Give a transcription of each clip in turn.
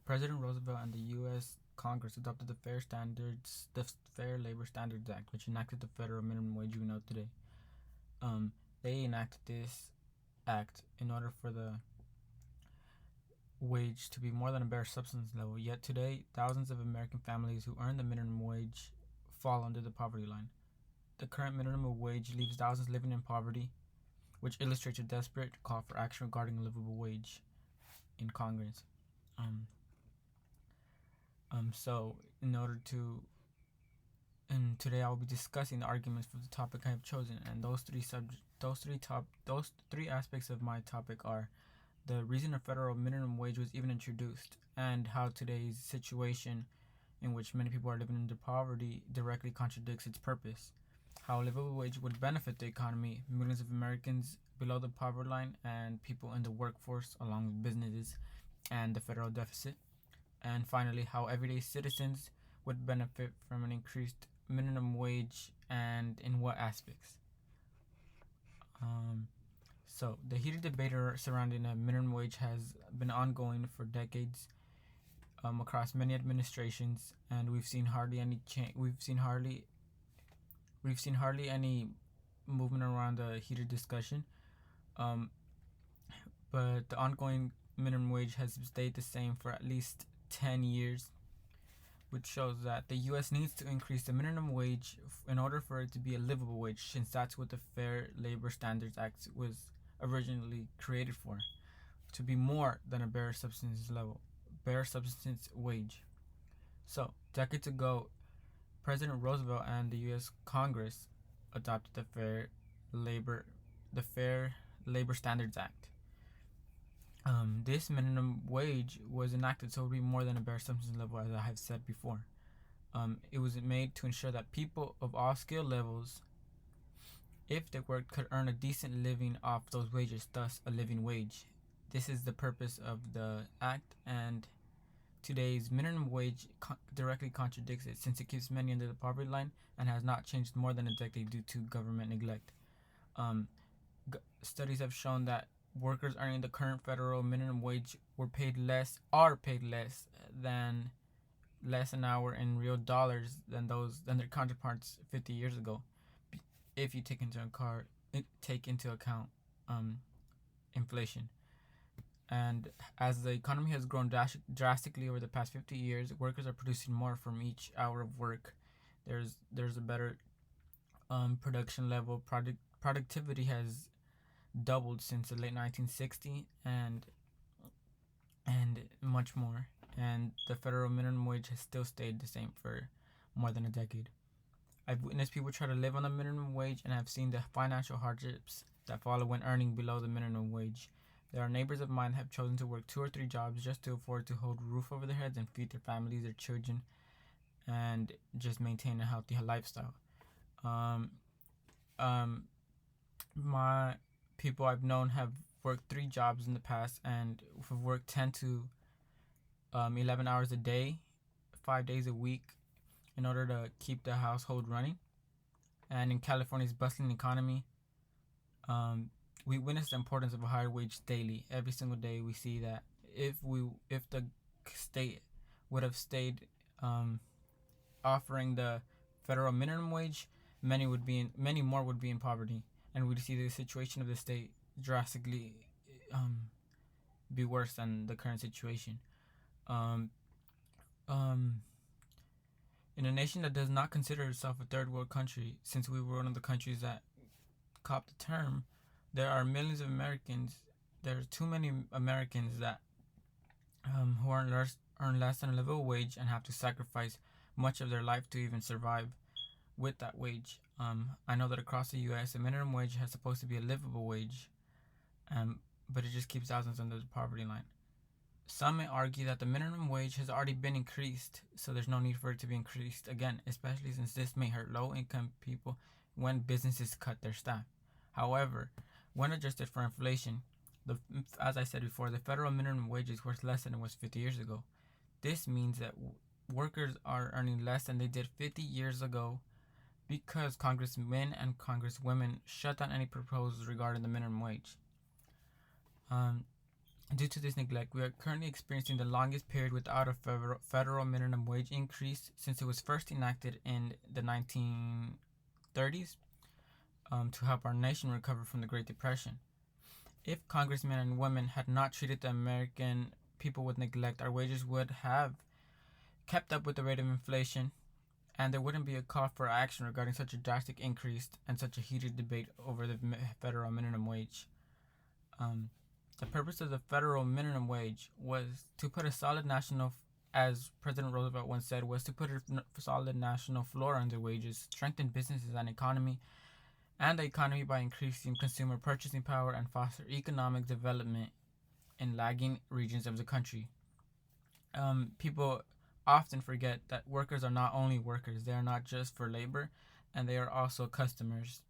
President Roosevelt and the U.S. Congress adopted the Fair Labor Standards Act, which enacted the federal minimum wage we know today. Um, they enacted this act in order for the wage to be more than a bare subsistence level. Yet today, thousands of American families who earn the minimum wage fall under the poverty line. The current minimum wage leaves thousands living in poverty, which illustrates a desperate call for action regarding a livable wage in Congress. Um, so in order to and today I will be discussing the arguments for the topic I have chosen, and those three aspects of my topic are the reason a federal minimum wage was even introduced, and how today's situation, in which many people are living under poverty, directly contradicts its purpose. How a livable wage would benefit the economy, millions of Americans below the poverty line, and people in the workforce, along with businesses and the federal deficit. And finally, how everyday citizens would benefit from an increased minimum wage and in what aspects. Um, the heated debate surrounding a minimum wage has been ongoing for decades across many administrations, and we've seen hardly any change. We've seen hardly any movement around the heated discussion. Um, but the ongoing minimum wage has stayed the same for at least 10 years, which shows that the U.S. needs to increase the minimum wage in order for it to be a livable wage, since that's what the Fair Labor Standards Act was originally created for, to be more than a bare subsistence wage. So, decades ago, President Roosevelt and the U.S. Congress adopted Labor, the Fair Labor Standards Act. This minimum wage was enacted so it would be more than a bare subsistence level, as I have said before. It was made to ensure that people of all skill levels, if they worked, could earn a decent living off those wages, thus a living wage. This is the purpose of the act, and today's minimum wage directly contradicts it, since it keeps many under the poverty line and has not changed more than a decade due to government neglect. Um, Studies have shown that workers earning the current federal minimum wage are paid less an hour in real dollars than their counterparts 50 years ago, if you take into account inflation. And as the economy has grown drastically over the past 50 years, workers are producing more from each hour of work. There's a better production level. Productivity has doubled since the late 1960s, and much more. And the federal minimum wage has still stayed the same for more than a decade. I've witnessed people try to live on the minimum wage, and I've seen the financial hardships that follow when earning below the minimum wage. There are neighbors of mine that have chosen to work 2 or 3 jobs just to afford to hold a roof over their heads and feed their families, their children, and just maintain a healthy lifestyle. Um, um, my people I've known have worked 3 jobs in the past and have worked 10 to 11 hours a day, 5 days a week, in order to keep the household running. And in California's bustling economy, we witness the importance of a higher wage daily. Every single day, we see that if the state would have stayed offering the federal minimum wage, many more would be in poverty, and we'd see the situation of the state drastically be worse than the current situation. Um, um, in a nation that does not consider itself a third world country, since we were one of the countries that copped the term, there are millions of Americans. There's too many Americans that who earn less than a livable wage and have to sacrifice much of their life to even survive with that wage. I know that across the U.S., the minimum wage is supposed to be a livable wage, but it just keeps thousands under the poverty line. Some may argue that the minimum wage has already been increased, so there's no need for it to be increased again, especially since this may hurt low-income people when businesses cut their staff. However, when adjusted for inflation, as I said before, the federal minimum wage is worth less than it was 50 years ago. This means that workers are earning less than they did 50 years ago because congressmen and congresswomen shut down any proposals regarding the minimum wage. Due to this neglect, we are currently experiencing the longest period without a federal minimum wage increase since it was first enacted in the 1930s, to help our nation recover from the Great Depression. If congressmen and women had not treated the American people with neglect, our wages would have kept up with the rate of inflation, and there wouldn't be a call for action regarding such a drastic increase and such a heated debate over the federal minimum wage. Um, the purpose of the federal minimum wage was to put a solid national, as President Roosevelt once said, was to put a solid national floor under wages, strengthen businesses and the economy by increasing consumer purchasing power and foster economic development in lagging regions of the country. People often forget that workers are not only workers; they are not just for labor, and they are also customers.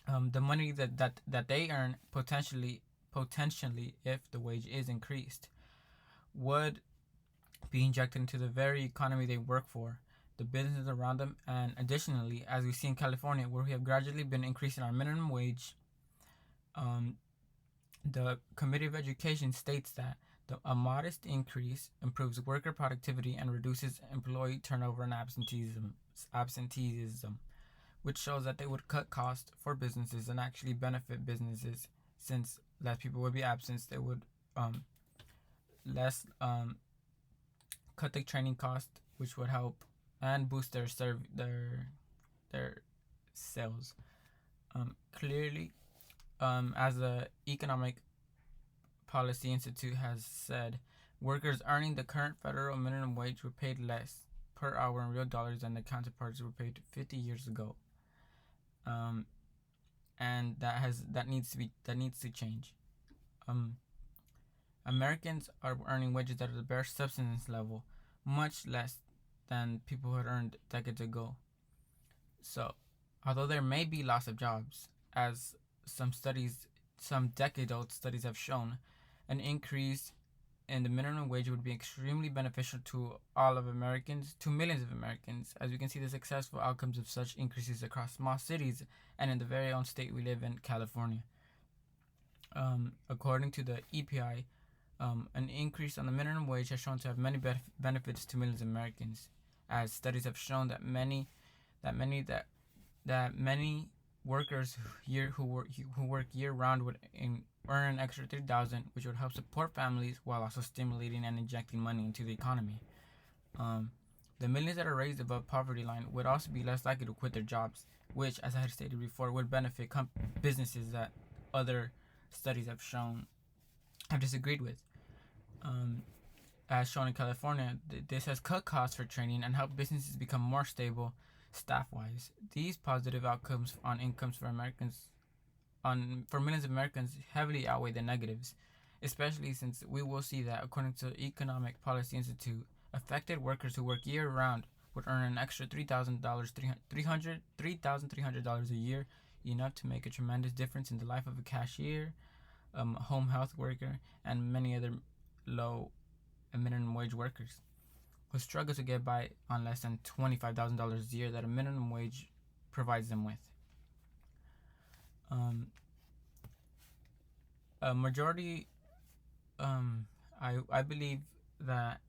The money that they earn potentially, if the wage is increased, would be injected into the very economy they work for, the businesses around them, and additionally, as we see in California, where we have gradually been increasing our minimum wage, um, the Committee of Education states that a modest increase improves worker productivity and reduces employee turnover and absenteeism, which shows that they would cut costs for businesses and actually benefit businesses, since less people would be absent. They would less cut the training cost, which would help and boost their sales. Clearly, as the Economic Policy Institute has said, workers earning the current federal minimum wage were paid less per hour in real dollars than the counterparts were paid 50 years ago. And that needs to change. Americans are earning wages that are the bare subsistence level, much less than people who had earned decades ago. So, although there may be loss of jobs, as some decade-old studies have shown, an increase in the minimum wage would be extremely beneficial to all of Americans, to millions of Americans, as we can see the successful outcomes of such increases across small cities and in the very own state we live in, California. According to the EPI, an increase on the minimum wage has shown to have many benefits to millions of Americans, as studies have shown that many workers who work year round would earn an extra $3,000, which would help support families while also stimulating and injecting money into the economy. The millions that are raised above poverty line would also be less likely to quit their jobs, which, as I had stated before, would benefit businesses that other studies have disagreed with. As shown in California, this has cut costs for training and helped businesses become more stable staff-wise. These positive outcomes on incomes for millions of Americans heavily outweigh the negatives, especially since we will see that, according to the Economic Policy Institute, affected workers who work year-round would earn an extra $3,300 a year, enough to make a tremendous difference in the life of a cashier, home health worker, and many other low and minimum wage workers who struggle to get by on less than $25,000 a year that a minimum wage provides them with. A majority, I believe that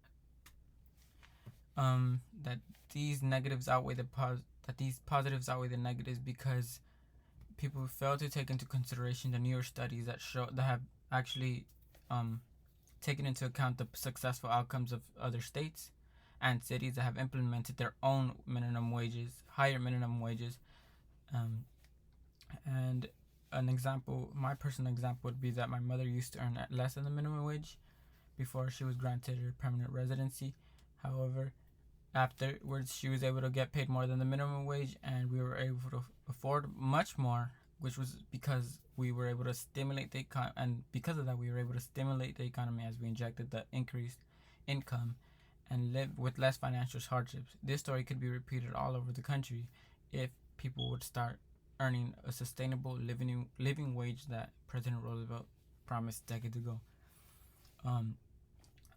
that these negatives outweigh that these positives outweigh the negatives, because people fail to take into consideration the newer studies that have actually taken into account the successful outcomes of other states and cities that have implemented their own higher minimum wages. And my personal example would be that my mother used to earn less than the minimum wage before she was granted her permanent residency. However, afterwards, she was able to get paid more than the minimum wage, and we were able to afford much more, which was because we were able to stimulate the economy, and because of that, we were able to stimulate the economy as we injected the increased income and live with less financial hardships. This story could be repeated all over the country if people would start earning a sustainable living wage that President Roosevelt promised decades ago.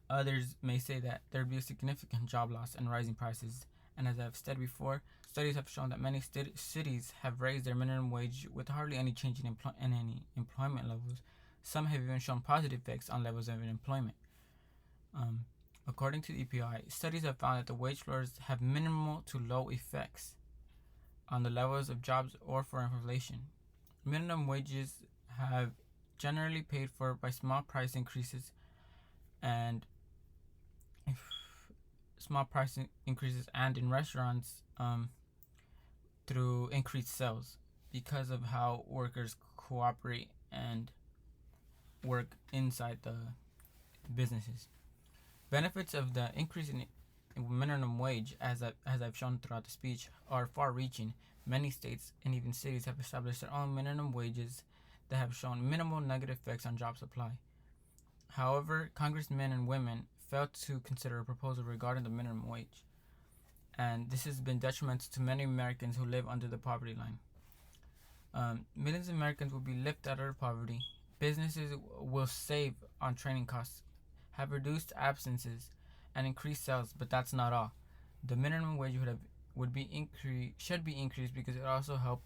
Others may say that there would be a significant job loss and rising prices, and as I've said before, studies have shown that many cities have raised their minimum wage with hardly any change in any employment levels. Some have even shown positive effects on levels of unemployment. Um, According to the EPI, studies have found that the wage floors have minimal to low effects on the levels of jobs or for inflation. Minimum wages have generally paid for by small price increases and in restaurants through increased sales because of how workers cooperate and work inside the businesses. Benefits of the increase in minimum wage, as I've shown throughout the speech, are far-reaching. Many states and even cities have established their own minimum wages that have shown minimal negative effects on job supply. However, congressmen and women failed to consider a proposal regarding the minimum wage, and this has been detrimental to many Americans who live under the poverty line. Millions of Americans will be lifted out of poverty. Businesses will save on training costs, have reduced absences, and increased sales, but that's not all. The minimum wage should be increased because it also help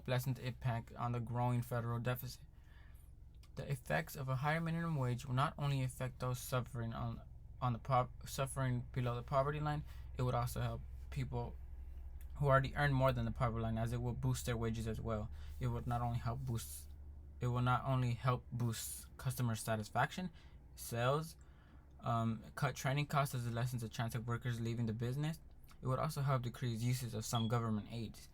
lessen the impact on the growing federal deficit. The effects of a higher minimum wage will not only affect those suffering suffering below the poverty line, it would also help people who already earn more than the poverty line, as it will boost their wages as well. It will not only help boost customer satisfaction, sales, cut training costs as it lessens the chance of workers leaving the business. It would also help decrease uses of some government aids.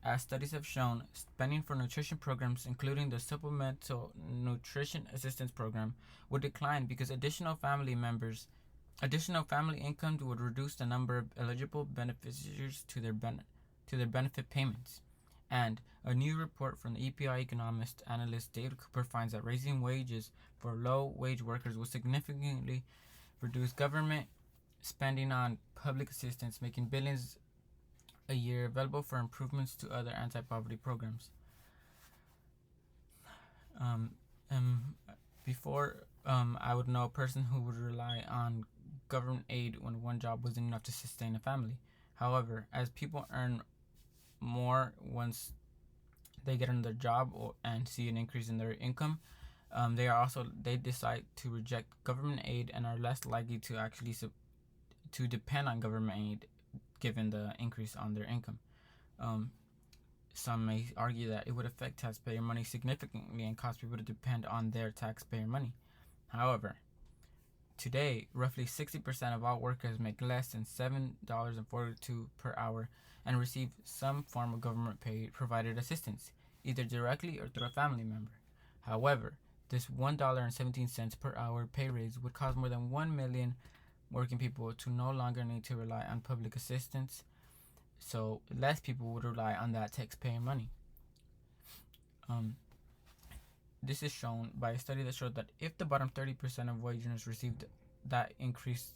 As studies have shown, spending for nutrition programs, including the Supplemental Nutrition Assistance Program, would decline because additional family income would reduce the number of eligible beneficiaries to their benefit payments. And a new report from the EPI economist analyst David Cooper finds that raising wages for low-wage workers will significantly reduce government spending on public assistance, making billions a year available for improvements to other anti-poverty programs. Before, I would know a person who would rely on government aid when one job wasn't enough to sustain a family. However, as people earn more once they get another job and see an increase in their income, they decide to reject government aid and are less likely to actually to depend on government aid given the increase on their income. Some may argue that it would affect taxpayer money significantly and cause people to depend on their taxpayer money. However, today, roughly 60% of all workers make less than $7.42 per hour and receive some form of government provided assistance, either directly or through a family member. However, this $1.17 per hour pay raise would cause more than 1 million working people to no longer need to rely on public assistance, so less people would rely on that taxpayer money. This is shown by a study that showed that if the bottom 30% of wage earners received that increase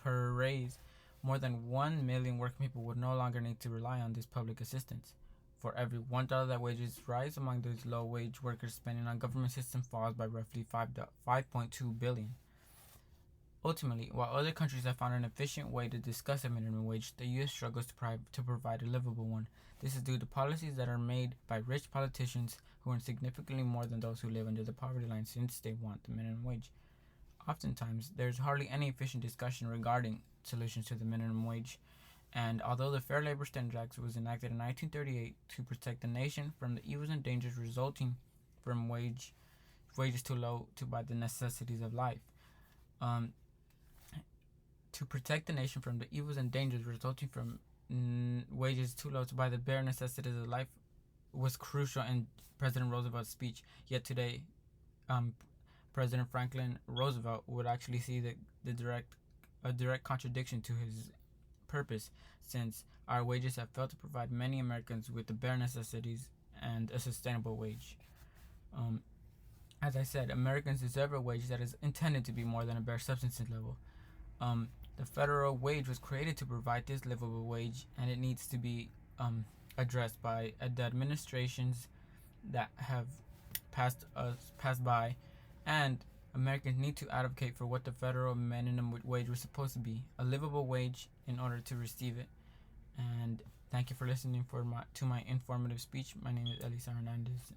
per raise, more than 1 million working people would no longer need to rely on this public assistance. For every $1 that wages rise among those low-wage workers, spending on government system falls by roughly $5.2 billion. Ultimately, while other countries have found an efficient way to discuss a minimum wage, the U.S. struggles to provide a livable one. This is due to policies that are made by rich politicians who earn significantly more than those who live under the poverty line, since they want the minimum wage. Oftentimes, there is hardly any efficient discussion regarding solutions to the minimum wage, and although the Fair Labor Standards Act was enacted in 1938 to protect the nation from the evils and dangers resulting from wages too low to buy the necessities of life, to protect the nation from the evils and dangers resulting from wages too low to buy the bare necessities of life was crucial in President Roosevelt's speech. Yet today, President Franklin Roosevelt would actually see a direct contradiction to his purpose, since our wages have failed to provide many Americans with the bare necessities and a sustainable wage. As I said, Americans deserve a wage that is intended to be more than a bare subsistence level. The federal wage was created to provide this livable wage, and it needs to be addressed by the administrations that have passed by, and Americans need to advocate for what the federal minimum wage was supposed to be, a livable wage, in order to receive it. And thank you for listening to my informative speech. My name is Elisa Hernandez.